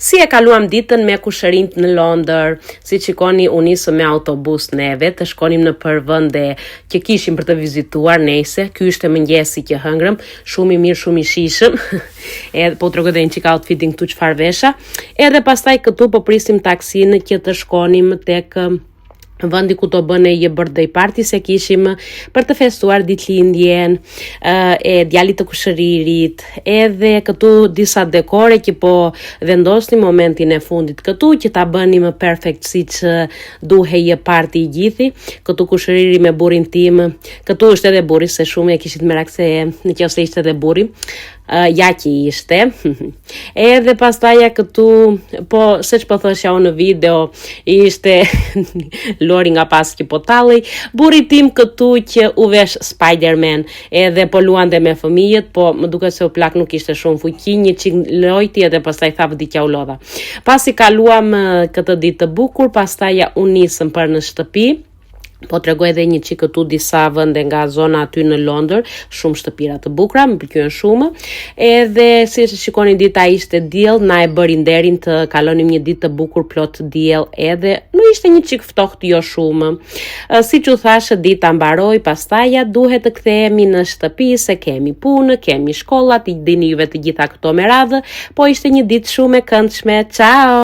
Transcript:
Si e kaluam ditën me kushërinjt në Londër, si shikoni u nisëm me autobus neve, të shkonim në përvende që kishim për të vizituar nese. Ky ishte mëngjesi që hëngrëm, shumë i mirë, shumë i shishëm. Edhe po tregoj edhe një çik outfitin këtu çfarë vesha. Edhe pastaj këtu po prisim taksinë që të shkonim tek vendi ku të bëne një birthday party, se kishim për të festuar ditëlindjen e djalit të kushëririt, edhe këtu disa dekore që po vendosni momentin e fundit këtu që ta bënim perfect si që duhe një party i gjithi. Këtu kushëriri me burrin tim, këtu është edhe burri, se shumë e kishit merak se në qofse ishte edhe burri. Ja që ishte. Edhe pastaja këtu, po se që po thëshja unë në video, ishte Lori nga pas që po talej, burri tim këtu që u vesh Spider-Man, edhe po luante me fëmijët, po më duket se u plak nuk ishte shumë fuqi, një çik lojti edhe pastaj tha vdikja u lodha. Pasi kaluam këtë ditë të bukur, pastaja u nisëm për në shtëpi. Po tregoj edhe një çik këtu disa vende nga zona aty në Londër, shumë shtëpira të bukura, më pëlqyen shumë. Edhe si shikoni dita ishte diell, na e bëri nderin të kalonim një ditë të bukur plot diell, edhe nuk ishte një çik ftohtë jo shumë. Siç u thashë, dita mbaroi, pastaja duhet të kthehemi në shtëpi se kemi punë, kemi shkollat, i dini juve të gjitha këto me radhë, po ishte një ditë shumë e këndshme. Ciao.